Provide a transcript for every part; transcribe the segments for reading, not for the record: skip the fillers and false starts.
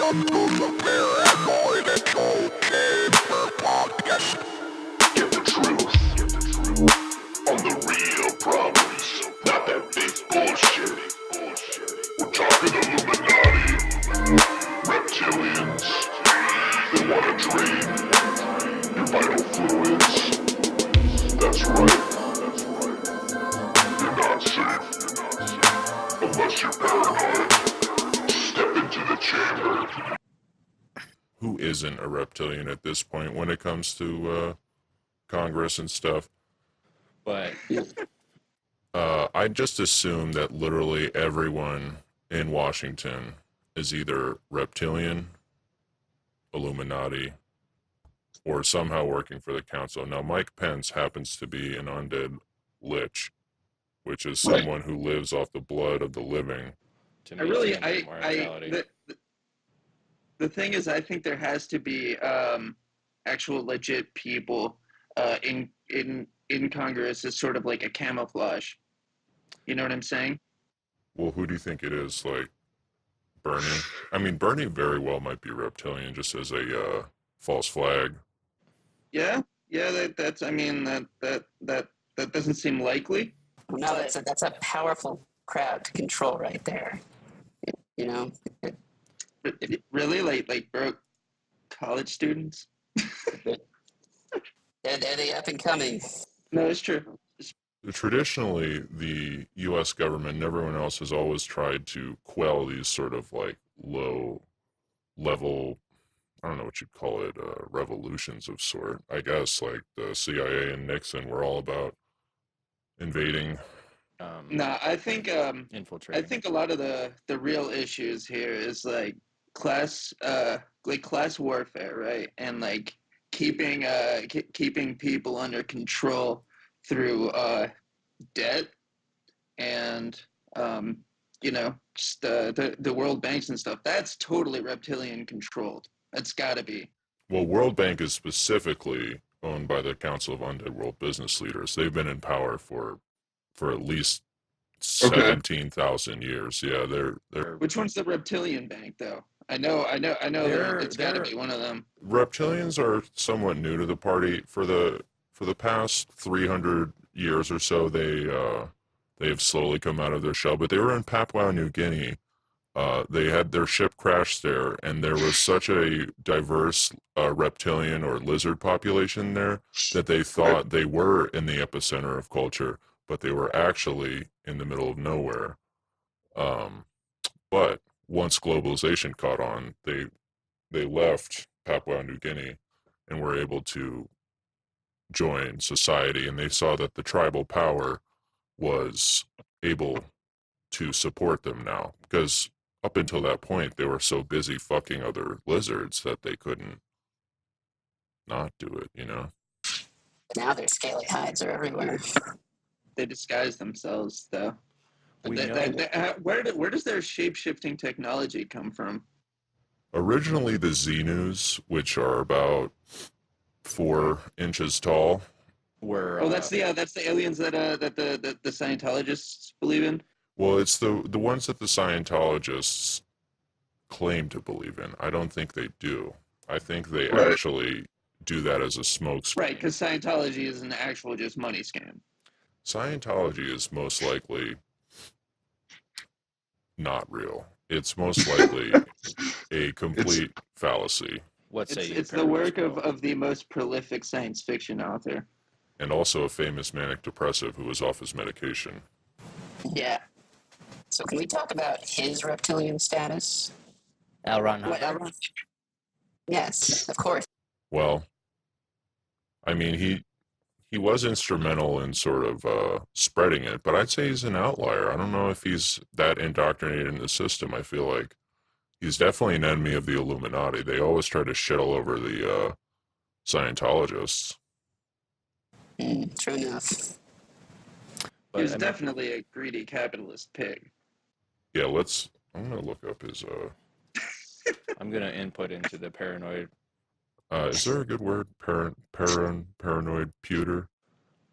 Get the truth on the real problems, not that fake bullshit. We're talking Illuminati, reptilians. They wanna drain your vital fluids. That's right. You're not safe unless you're paranoid. Step into the chamber. Who isn't a reptilian at this point when it comes to Congress and stuff? But I just assume that literally everyone in Washington is either reptilian, Illuminati, or somehow working for the council. Now, Mike Pence happens to be an undead lich, which is someone who lives off the blood of the living. to maintain their immortality. The thing is, I think there has to be actual legit people in Congress as sort of like a camouflage. You know what I'm saying? Well, who do you think it is? Like Bernie? I mean, Bernie very well might be reptilian, just as a false flag. Yeah, that's. I mean, that doesn't seem likely. No, that's a powerful crowd to control right there. You know, Really, like broke college students. they're the up and coming. No, it's true. Traditionally, the U.S. government and everyone else has always tried to quell these sort of like low level, I don't know what you'd call it, revolutions of sort. I guess like the CIA and Nixon were all about invading. No, I think Infiltrating. I think a lot of the real issues here is like class warfare, right? And like keeping people under control through debt and just the World Banks and stuff. That's totally reptilian controlled. That's got to be. Well, World Bank is specifically owned by the Council of Undead World Business Leaders. They've been in power for at least 17,000 years. Yeah, they're. Which one's the reptilian bank though? I know that it's got to be one of them. Reptilians are somewhat new to the party. For the past 300 years or so, they have slowly come out of their shell. But they were in Papua New Guinea. They had their ship crashed there, and there was such a diverse reptilian or lizard population there that they thought they were in the epicenter of culture, but they were actually in the middle of nowhere. But once globalization caught on, they left Papua New Guinea and were able to join society, and they saw that the tribal power was able to support them now, because up until that point they were so busy fucking other lizards that they couldn't not do it, you know? Now their scaly hides are everywhere. They disguise themselves though. We know. Where does their shape-shifting technology come from? Originally the Xenus, which are about 4 inches tall. Were That's the aliens that the Scientologists believe in. Well, it's the ones that the Scientologists claim to believe in. I don't think they do. I think they actually do that as a smokescreen. Right, because Scientology is an actual just money scam. Scientology is most likely not real. It's most likely a complete fallacy. what say you? It's the work of the most prolific science fiction author. And also a famous manic depressive who was off his medication. Yeah. So can we talk about his reptilian status? L. Ron What, Hubbard? Elron? Yes, of course. Well, I mean, he was instrumental in sort of spreading it, but I'd say he's an outlier. I don't know if he's that indoctrinated in the system. I feel like he's definitely an enemy of the Illuminati. They always try to shit all over the Scientologists. True enough. But, He's I mean, definitely a greedy capitalist pig. Yeah, I'm gonna look up his I'm gonna input into the paranoid. is there a good word? Paranoid pewter?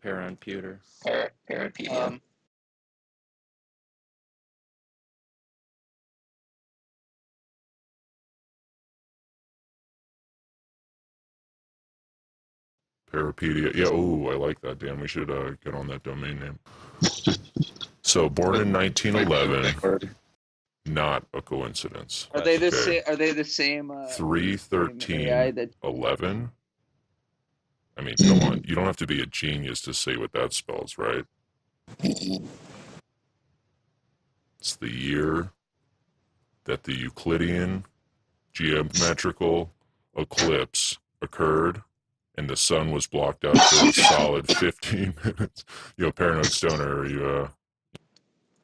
Paramputer. Parapedia. Parapedia. Yeah, oh, I like that. Damn, we should get on that domain name. So, born in 1911, not a coincidence. Are they the Okay. same? Are they the same? 313 AI that 11. I mean, come on. You don't have to be a genius to say what that spells, right? It's the year that the Euclidean geometrical eclipse occurred and the sun was blocked out for a solid 15 minutes. Yo, Paranoid Stoner, are you,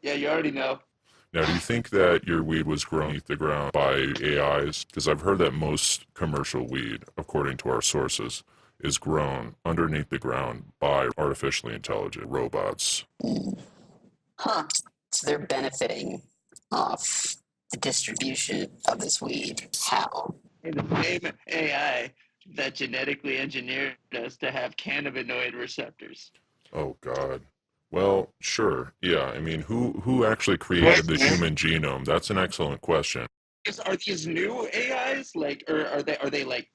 Yeah, you already know. Now, do you think that your weed was grown beneath the ground by AIs? Because I've heard that most commercial weed, according to our sources, is grown underneath the ground by artificially intelligent robots. Huh. So they're benefiting off the distribution of this weed. How? And the same AI that genetically engineered us to have cannabinoid receptors. Oh, God. Well, sure. Yeah, I mean, who actually created the human genome? That's an excellent question. Are these new AIs like, or are they like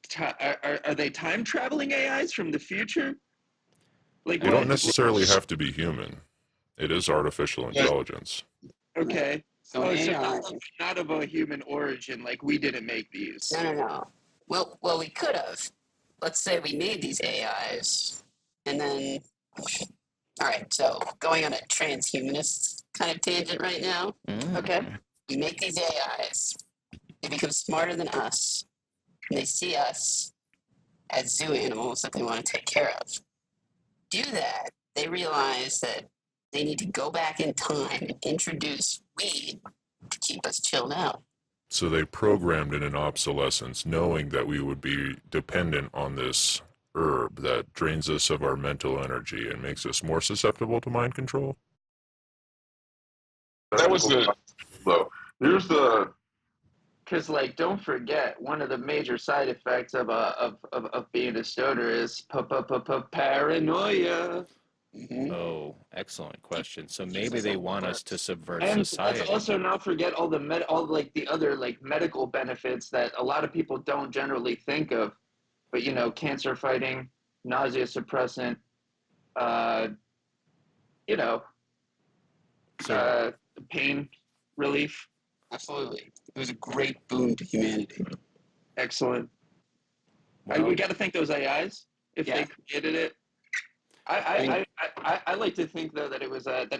are they time traveling AIs from the future? Like They what? don't necessarily have to be human. It is artificial intelligence. Okay. So Oh, an so AI. not of a human origin. Like we didn't make these. No. Well, we could have. Let's say we made these AIs, and then, all right. So going on a transhumanist kind of tangent right now. Okay. We make these AIs. They become smarter than us, and they see us as zoo animals that they want to take care of. Do that, they realize that they need to go back in time and introduce weed to keep us chilled out. So they programmed in an obsolescence, knowing that we would be dependent on this herb that drains us of our mental energy and makes us more susceptible to mind control. That was the though. Here's the Because like, don't forget, one of the major side effects of being a stoner is paranoia. Mm-hmm. Oh, excellent question. So maybe they want us to subvert And society. let's also not forget all like the other like medical benefits that a lot of people don't generally think of, but you know, cancer fighting, nausea suppressant, uh, you know, So pain relief. Absolutely. It was a great boon to humanity. Excellent. well, We got to thank those AIs if Yeah. they created it. I like to think though that it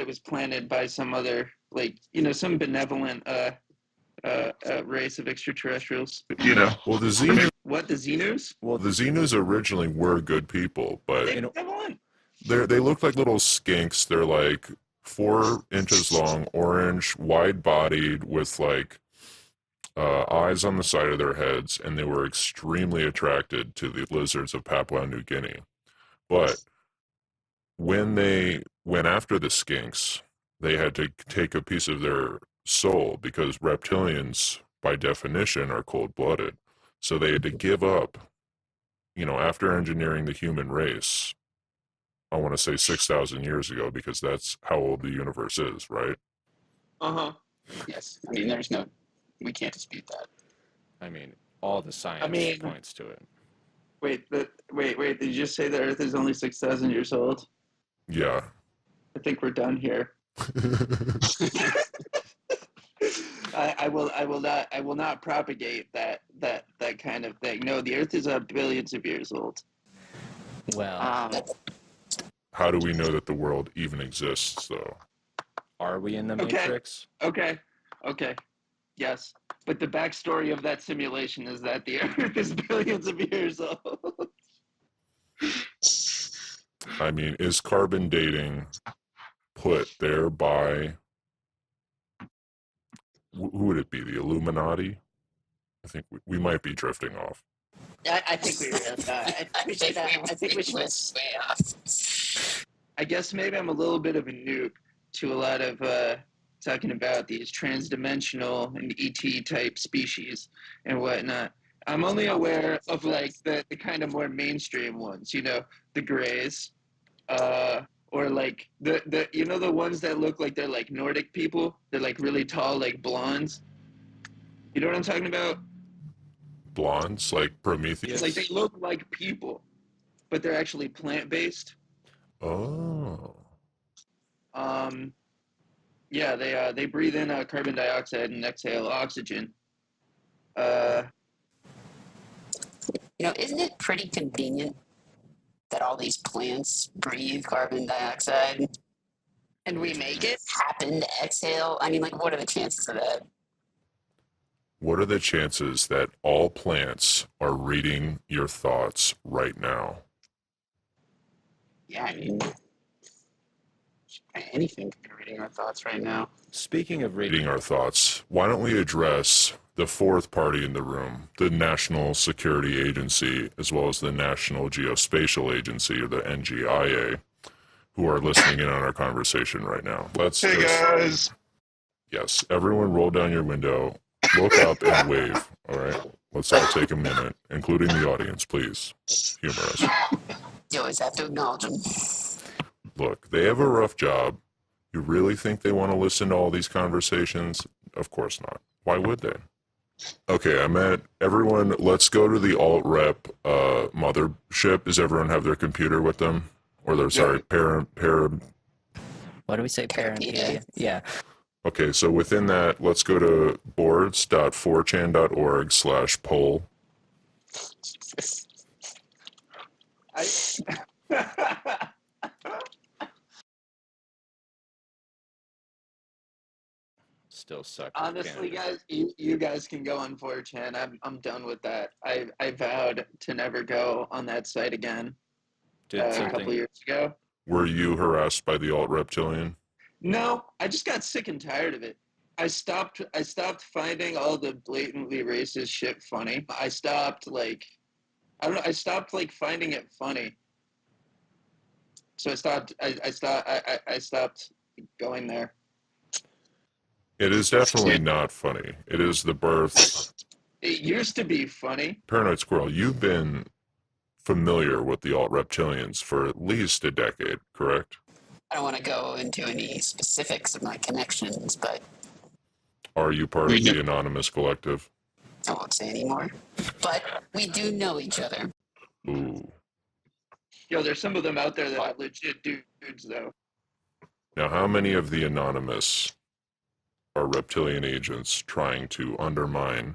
was planted by some other like some benevolent race of extraterrestrials. Well, the Xenus, What, the Xenus? the Xenus originally were good people, but They benevolent. they look like little skinks. They're like 4 inches long, orange, wide-bodied, with like eyes on the side of their heads, and they were extremely attracted to the lizards of Papua New Guinea. But when they went after the skinks, they had to take a piece of their soul because reptilians, by definition, are cold-blooded. So they had to give up, after engineering the human race, I want to say 6,000 years ago, because that's how old the universe is, right? Uh-huh. Yes. I mean, we can't dispute that. I mean, all the science points to it. Wait, did you just say the Earth is only 6,000 years old? Yeah. I think we're done here. I will not propagate that kind of thing. No, the Earth is billions of years old. Well, How do we know that the world even exists, though? are we in the Okay. Matrix? Okay. Yes, but the backstory of that simulation is that the Earth is billions of years old. I mean, is carbon dating put there by, who would it be, the Illuminati? I think we might be drifting off. I think we really. I think we should. Way off. I guess maybe I'm a little bit of a noob to a lot of talking about these transdimensional and ET type species and whatnot. I'm only aware of like the kind of more mainstream ones, the grays, or like the the ones that look like they're like Nordic people. They're like really tall, like blondes. You know what I'm talking about? Blondes, like Prometheus? Like they look like people. but they're actually plant-based. Oh. Yeah, they breathe in carbon dioxide and exhale oxygen. Isn't it pretty convenient that all these plants breathe carbon dioxide And we make it. happen to exhale? I mean, like, what are the chances of that? What are the chances that all plants are reading your thoughts right now? Yeah, I mean, anything could be reading our thoughts right now. Speaking of Reading our thoughts, why don't we address the fourth party in the room, the National Security Agency, as well as the National Geospatial Agency, or the NGIA, who are listening in on our conversation right now. Hey guys. Yes, everyone roll down your window, look up, and wave. All right, let's all take a minute, including the audience, please. Humor us. You always have to acknowledge them. Look, they have a rough job. You really think they want to listen to all these conversations? Of course not. Why would they? Okay, I meant everyone, let's go to the alt-rep mothership. Does everyone have their computer with them? Or their, sorry, What do we say? Parapedia. Yeah. Okay, so within that, let's go to boards.4chan.org/poll. still suck. Honestly, guys, you guys can go on 4chan. I'm done with that. I vowed to never go on that site again. A couple years ago. Were you harassed by the alt-reptilian? No, I just got sick and tired of it. I stopped finding all the blatantly racist shit funny. I stopped I stopped finding it funny. So I stopped going there. It is definitely not funny. It is the birth. It used to be funny. Paranoid Squirrel, you've been familiar with the alt-reptilians for at least a decade, correct? I don't want to go into any specifics of my connections, but Are you part of the Anonymous Collective? I won't say anymore. But we do know each other. Ooh. Yo, there's some of them out there that are legit dudes, though. Now, how many of the Anonymous are reptilian agents trying to undermine